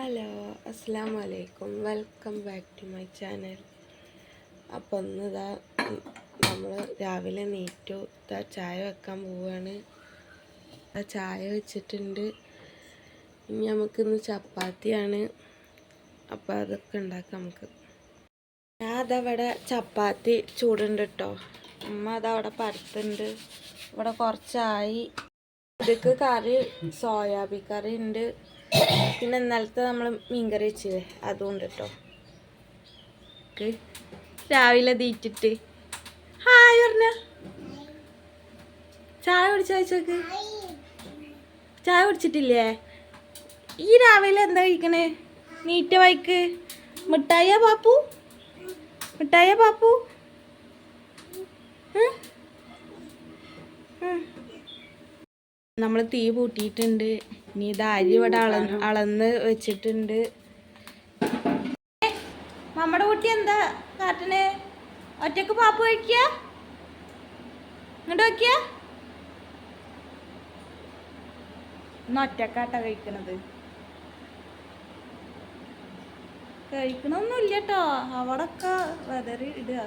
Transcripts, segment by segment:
Hello, അസ്സലാമു അലൈക്കും. Welcome back to my channel. അപ്പോൾ ഇന്നിതാ നമ്മൾ രാവിലെ നീറ്റു ചായ വെക്കാൻ പോവുകയാണ്. ചായ വെച്ചിട്ടുണ്ട്. ഇനി നമുക്കിന്ന് ചപ്പാത്തിയാണ്. അപ്പോൾ അതൊക്കെ ഉണ്ടാക്കാം നമുക്ക്. ഞാൻ അതവിടെ ചപ്പാത്തി ചൂടുണ്ട് കേട്ടോ. ഉമ്മ അതവിടെ പരത്തുണ്ട്. ഇവിടെ കുറച്ചായി. ഇതിക്ക് കറി സോയാബീൻ കറി ഉണ്ട്. പിന്നെ ഇന്നലത്തെ നമ്മൾ മീൻകറി വെച്ചില്ലേ അതുകൊണ്ട് കേട്ടോ. രാവിലെ തീറ്റിട്ട് ഹായ് പറഞ്ഞ ചായ കുടിച്ചോക്ക്. ചായ കുടിച്ചിട്ടില്ലേ? ഈ രാവിലെ എന്താ കഴിക്കണേ? നീറ്റ വൈക്ക് മിഠായ പാപ്പു, മിഠായ പാപ്പു. നമ്മൾ തീ പൂട്ടിയിട്ടുണ്ട്. ഇനി ഇത് അരി ഇവിടെ അളന്ന് വെച്ചിട്ടുണ്ട്. നമ്മുടെ കുട്ടി എന്താ കാട്ടണേ? ഒറ്റക്ക് പാപ്പ് കഴിക്കുക? ഇങ്ങോട്ട് നോക്കിയ ഇന്ന് ഒറ്റക്കാട്ട കഴിക്കണത്. കഴിക്കണമൊന്നുമില്ല കേട്ടോ. അവിടൊക്കെ വെതറി ഇടുക.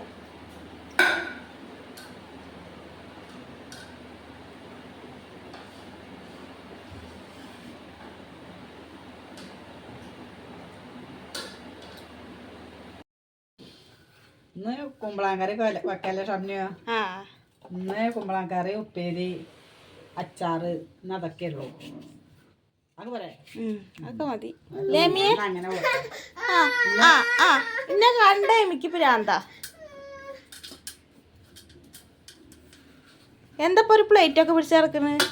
ഇന്ന് കുമ്പളാങ്കറി വെക്കല്ലേ ഷമ്നിയോ? ഇന്ന് കുമ്പളാങ്കറി, ഉപ്പേരി, അച്ചാറ് ഇന്ന് അതൊക്കെ ഉള്ളൂ. അത് പറയാ അതൊക്കെ മതി. അങ്ങനെ എന്നെ കണ്ട എനിക്ക് പ്രാന്താ. എന്താ ഒരു പ്ലേറ്റ് ഒക്കെ പിടിച്ച് കിടക്കുന്നത്?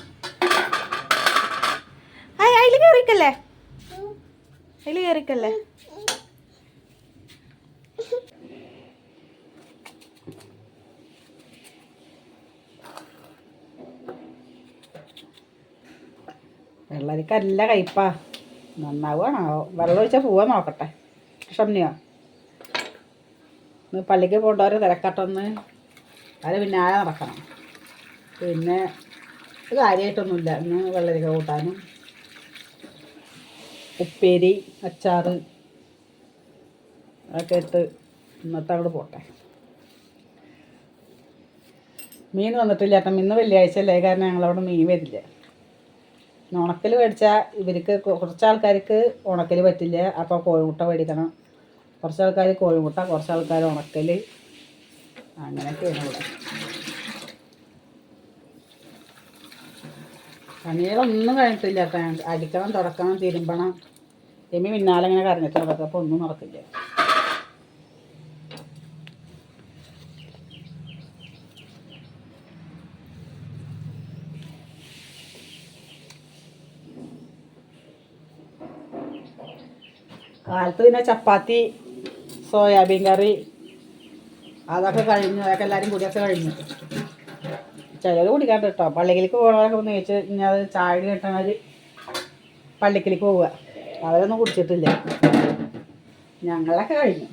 അതിൽ കയറിക്കല്ലേ, അതിൽ കയറിക്കല്ലേ. വെള്ളരിക്കല്ല കയ്പാ. നന്നാവുകയാണോ? വെള്ളം ഒഴിച്ചാൽ പോവാൻ നോക്കട്ടെ ഷമ്നിയോ. ഇന്ന് പള്ളിക്ക് പോകേണ്ടവർ തിരക്കട്ടൊന്ന് അത് പിന്നാലെ നടക്കണം. പിന്നെ കാര്യമായിട്ടൊന്നുമില്ല. ഇന്ന് വെള്ളരിക്ക കൂട്ടാനും ഉപ്പേരി, അച്ചാറ് അതൊക്കെ ഇട്ട് ഇന്നത്തെ അങ്ങോട്ട് പോട്ടെ. മീൻ വന്നിട്ടില്ല ചേട്ടൻ. ഇന്ന് വെള്ളിയാഴ്ച അല്ലേ, കാരണം ഞങ്ങളവിടെ മീൻ വരില്ല. ഉണക്കൽ മേടിച്ചാൽ ഇവർക്ക് കുറച്ച് ആൾക്കാർക്ക് ഉണക്കൽ പറ്റില്ല. അപ്പോൾ കോഴിമുട്ട മേടിക്കണം. കുറച്ച് ആൾക്കാർ കോഴിമുട്ട, കുറച്ച് ആൾക്കാർ ഉണക്കൽ. അങ്ങനെയൊക്കെയാണ് ഇവിടെ. പണികളൊന്നും കഴിഞ്ഞിട്ടില്ല കേട്ടോ. അടിക്കണം, തുടക്കണം, തിരുമ്പണം. എമ്മി പിന്നാലെ ഇങ്ങനെ കരഞ്ഞിട്ട് നടക്കും. അപ്പോൾ ഒന്നും നടക്കില്ല. കാലത്ത് പിന്നെ ചപ്പാത്തി, സോയാബീൻ കറി അതൊക്കെ കഴിഞ്ഞു. അതൊക്കെ എല്ലാവരും കൂടിയൊക്കെ കഴിഞ്ഞു. ചിലർ കുടിക്കാണ്ട് കേട്ടോ. പള്ളിക്കലേക്ക് പോകണവരൊക്കെ ഒന്ന് ചോദിച്ച് ഇനി അത് ചായ കിട്ടണവർ പള്ളിക്കലേക്ക് പോവുക. അവരൊന്നും കുടിച്ചിട്ടില്ല. ഞങ്ങളൊക്കെ കഴിഞ്ഞു.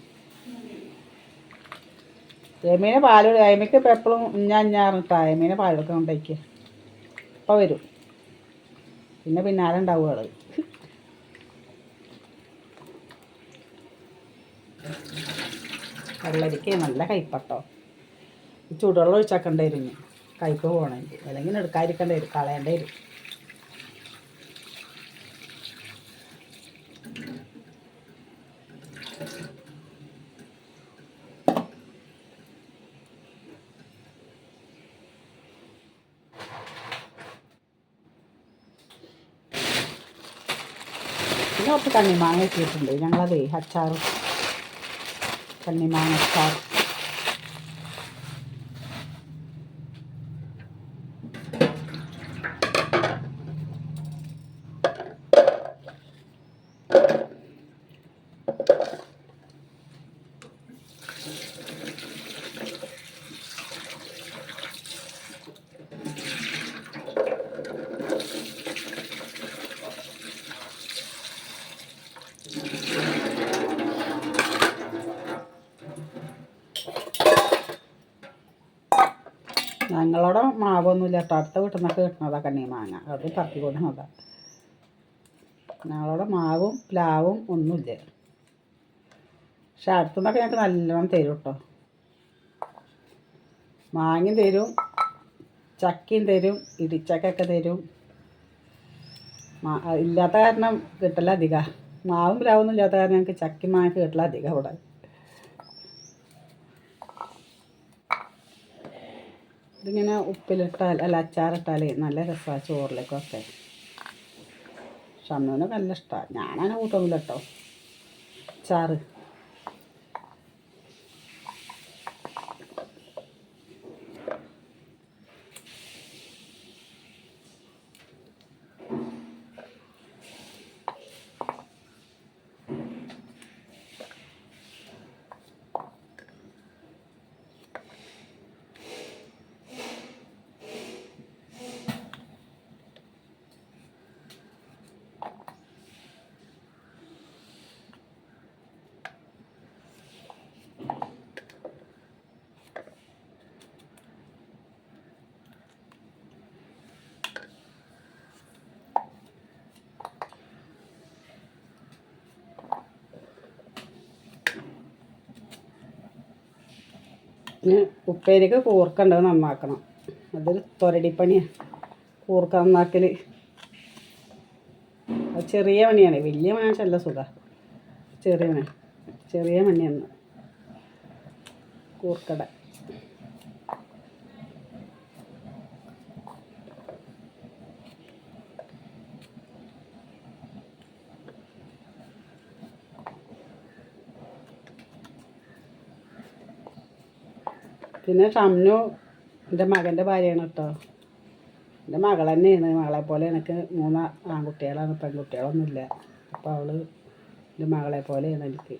എമീനെ പാൽ അയമയ്ക്ക് ഇപ്പം എപ്പോഴും ഇഞ്ഞാറിട്ടാ എമീനെ പാലൊക്കെ കൊണ്ടേക്കുക. ഇപ്പം വരും. പിന്നെ പിന്നാലെ ഉണ്ടാവും ആള്. വെള്ളരിക്ക നല്ല കയ്പട്ടോ. ചൂടുവെള്ളം ഒഴിച്ചാക്കേണ്ടി വരും കയ്പ് പോകണമെങ്കിൽ. അല്ലെങ്കിൽ എടുക്കാതിരിക്കേണ്ടി വരും, കളയേണ്ടി വരും. പിന്നെ കുറച്ച് കണ്ണിമാങ്ങ വെച്ചിട്ടുണ്ട്. ഞങ്ങളതേ അച്ചാറും കണ്ണിമാങ്ങ അച്ചാർ. ഞങ്ങളവിടെ മാവൊന്നുമില്ല കേട്ടോ. അടുത്ത വീട്ടിൽ നിന്നൊക്കെ കിട്ടണതാ കണ്ണി മാങ്ങ. അവിടെ പറക്കി കൊടുക്കുന്നതാ. ഞങ്ങളവിടെ മാവും പ്ലാവും ഒന്നുമില്ല. പക്ഷെ അടുത്തുനിന്നൊക്കെ ഞങ്ങൾക്ക് നല്ലോണം തരും കേട്ടോ. മാങ്ങയും തരും, ചക്കയും തരും, ഇടിച്ചക്കൊക്കെ തരും. ഇല്ലാത്ത കാരണം കിട്ടല അധികം. മാവും പ്ലാവൊന്നും ഇല്ലാത്ത കാരണം ഞങ്ങൾക്ക് ചക്കയും മാങ്ങയൊക്കെ കിട്ടല അധികം അവിടെ. ഇതിങ്ങനെ ഉപ്പിലിട്ടാൽ അല്ല അച്ചാറിട്ടാൽ നല്ല രസമാണ് ചോറിലേക്കൊക്കെ. ഷമ്മുവിനൊക്കെ നല്ല ഇഷ്ടമാണ്. ഞാനങ്ങനെ കൂട്ടൊന്നുമില്ല കേട്ടോ അച്ചാറ്. ഇനി ഉപ്പേരിക്ക് കൂർക്കണ്ടത് നന്നാക്കണം. അതൊരു തൊരടിപ്പണിയാണ് കൂർക്ക നന്നാക്കൽ. അത് ചെറിയ പണിയാണ്, വലിയ പണിയാണെന്നല്ല സുഖമാണ്. ചെറിയ പണിയാണ് കൂർക്കട. പിന്നെ ഷംനു എൻ്റെ മകൻ്റെ ഭാര്യയാണ് കേട്ടോ. എൻ്റെ മകൾ തന്നെയാണ്. മകളെ പോലെ എനിക്ക് 3 ആൺകുട്ടികളാണ്, പെൺകുട്ടികളൊന്നുമില്ല. അപ്പോൾ അവൾ എൻ്റെ മകളെ പോലെയാണ് എനിക്ക്.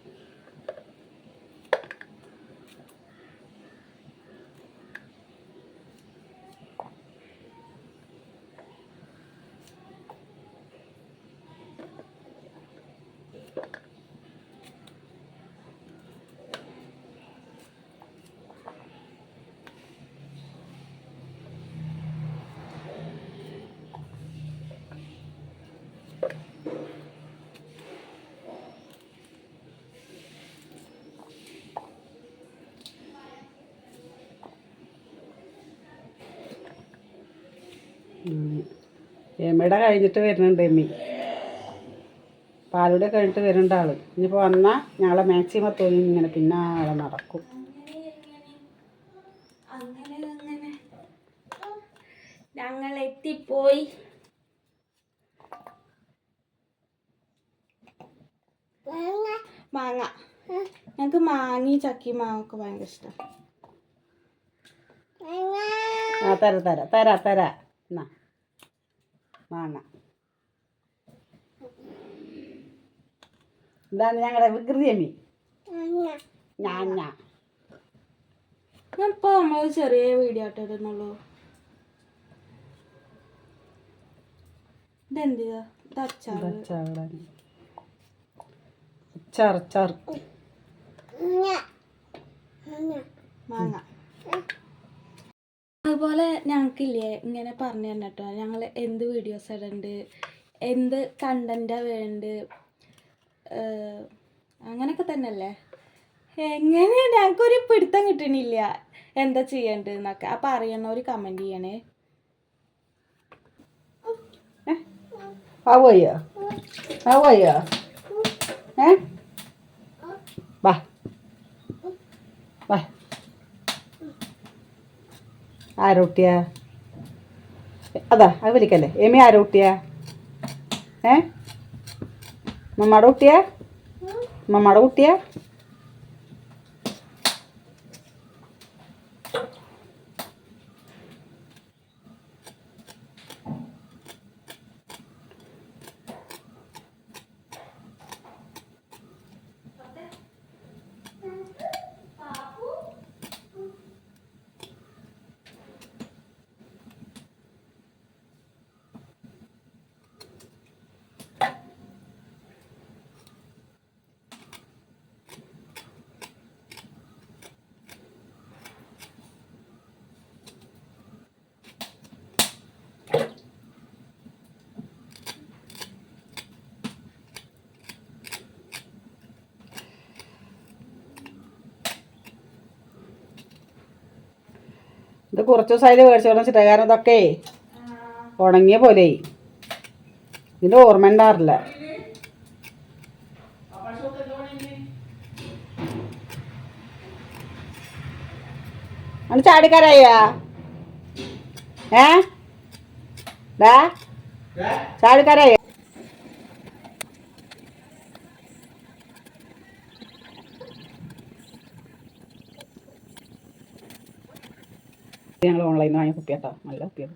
എമ്മിയുടെ കഴിഞ്ഞിട്ട് വരുന്നുണ്ട്. പാലൂടെ കഴിഞ്ഞിട്ട് വരുന്നുണ്ട് ആൾ. ഇനിയിപ്പോൾ വന്നാൽ ഞങ്ങളെ മാക്സിമം തോന്നി ഇങ്ങനെ പിന്നെ ആളെ നടക്കും. ഞങ്ങൾ എത്തിപ്പോയി. മാങ്ങ ഞങ്ങൾക്ക് മാങ്ങി ചക്കി മാങ്ങൊക്കെ ഭയങ്കര ഇഷ്ടം. തരാ എന്നാ മാങ്ങ. എന്താണ് ഞങ്ങളുടെ വികൃതി അമ്മി? ഞാനിപ്പോൾ നമ്മൾ ചെറിയ വീഡിയോ ആയിട്ട് ഇടുന്നുള്ളൂ. ഇതെന്താ? ഇത് അച്ചാർ മാങ്ങ. അതുപോലെ ഞങ്ങൾക്കില്ലേ ഇങ്ങനെ പറഞ്ഞു തന്നെ കേട്ടോ, ഞങ്ങൾ എന്ത് വീഡിയോസ് ഇടണ്ട്, എന്ത് കണ്ടൻറ്റാണ് വേണ്ടത്, അങ്ങനെയൊക്കെ തന്നെയല്ലേ. എങ്ങനെ ഞങ്ങൾക്കൊരു പിടുത്തം കിട്ടണില്ല എന്താ ചെയ്യേണ്ടതെന്നൊക്കെ. അപ്പം അറിയണവർ കമൻറ്റ് ചെയ്യണേ. ആവോയ്യോ വാ ആരോട്ടിയാ? അതാ അത് വിളിക്കല്ലേ. എമി ആരോട്ടിയാ? മമ്മയുടെ കുട്ടിയാ? ഇത് കുറച്ച് ദിവസമായിട്ട് മേടിച്ചോളാം വെച്ചിട്ട്, കാരണം ഇതൊക്കെ ഉണങ്ങിയ പോലെ ഇതിൻ്റെ ഓർമ്മ ഉണ്ടാറില്ല. അന്ന് ചാടിക്കാരായാ ചാടിക്കാരായ ഞങ്ങൾ ഓൺലൈനിൽ നിന്ന് വാങ്ങിയ കുപ്പിയാട്ടോ, നല്ല കുപ്പിയാണ്.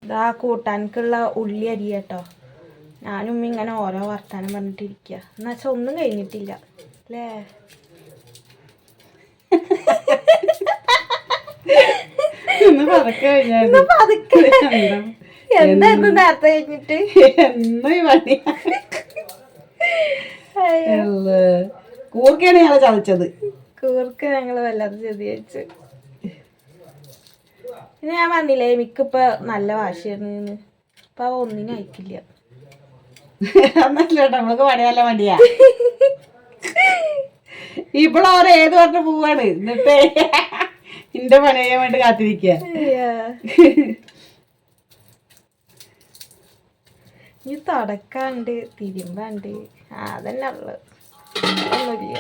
ഇതാ കൂട്ടാനക്കുള്ള ഉള്ളി അരി കേട്ടോ. ഞാനും ഇങ്ങനെ ഓരോ വർത്താനം പറഞ്ഞിട്ടിരിക്കുക. എന്നുവെച്ചാൽ ഒന്നും കഴിഞ്ഞിട്ടില്ല അല്ലേ? എന്തായിരുന്നു നേരത്തെ കഴിഞ്ഞിട്ട്? കൂർക്കയാണ് ഞങ്ങള് ചതച്ചത്. കൂർക്ക ഞങ്ങള് വല്ലാതെ ചതി വെച്ചു. പിന്നെ ഞാൻ പറഞ്ഞില്ലേ എനിക്കിപ്പോ നല്ല വാശിയായിരുന്നു. ഇപ്പൊ ഒന്നിനും അയക്കില്ല. നമ്മൾക്ക് പണി നല്ല മടിയാ. ഇപ്പോഴവരെ ഏത് പറഞ്ഞ പോവാണ്, എന്നിട്ട് എന്റെ പണി ചെയ്യാൻ വേണ്ടി കാത്തിരിക്ക. ഇനി തുടക്കാണ്ട് തിരുമ്പാണ്ട് അതന്നെ ഉള്ളു. ഒന്നുമില്ല.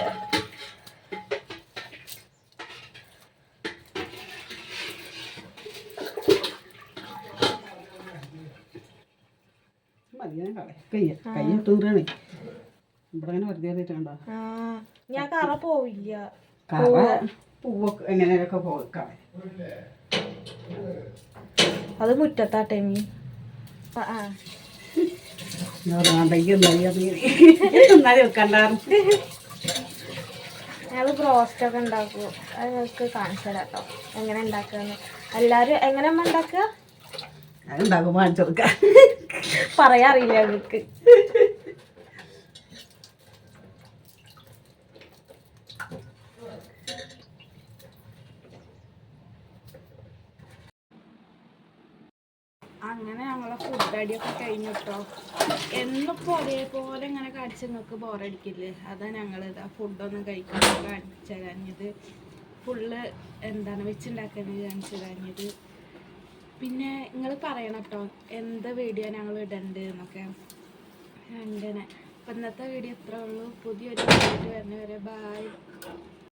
ഞാൻ കറ പോവില്ല. എങ്ങനെയൊക്കെ പോകാം. അത് മുറ്റത്താട്ടെ മീ. ഞങ്ങള് ബ്രോസ്റ്റൊക്കെ ഉണ്ടാക്കും. അത് നിങ്ങൾക്ക് കാണിച്ചു തരാം കേട്ടോ എങ്ങനെ ഉണ്ടാക്കുക. എല്ലാരും എങ്ങനെ ഉണ്ടാക്കുക അതുണ്ടാക്കുമ്പോ കാണിച്ചു കൊടുക്കാം. പറയാറില്ല ഞങ്ങൾക്ക്. അങ്ങനെ ഞങ്ങളെ ഫുഡ് അടിയൊക്കെ കഴിഞ്ഞിട്ടോ. എന്നിപ്പോൾ ഒരേപോലെ ഇങ്ങനെ കാണിച്ച് നിങ്ങൾക്ക് ബോറടിക്കില്ലേ? അതാ ഞങ്ങളിതാ ഫുഡൊന്നും കഴിക്കാൻ കാണിച്ചു തരാഞ്ഞത്. ഫുള്ള് എന്താണ് വെച്ചുണ്ടാക്കുന്നത് കാണിച്ചു തരാഞ്ഞത്. പിന്നെ നിങ്ങൾ പറയണം കേട്ടോ എന്ത് വീഡിയോ ഞങ്ങൾ ഇടണ്ട് എന്നൊക്കെ. അങ്ങനെ അപ്പം ഇന്നത്തെ വീഡിയോ ഇത്രേ ഉള്ളൂ. പുതിയൊരു വീഡിയോ വരുന്നവരെ ബായ്.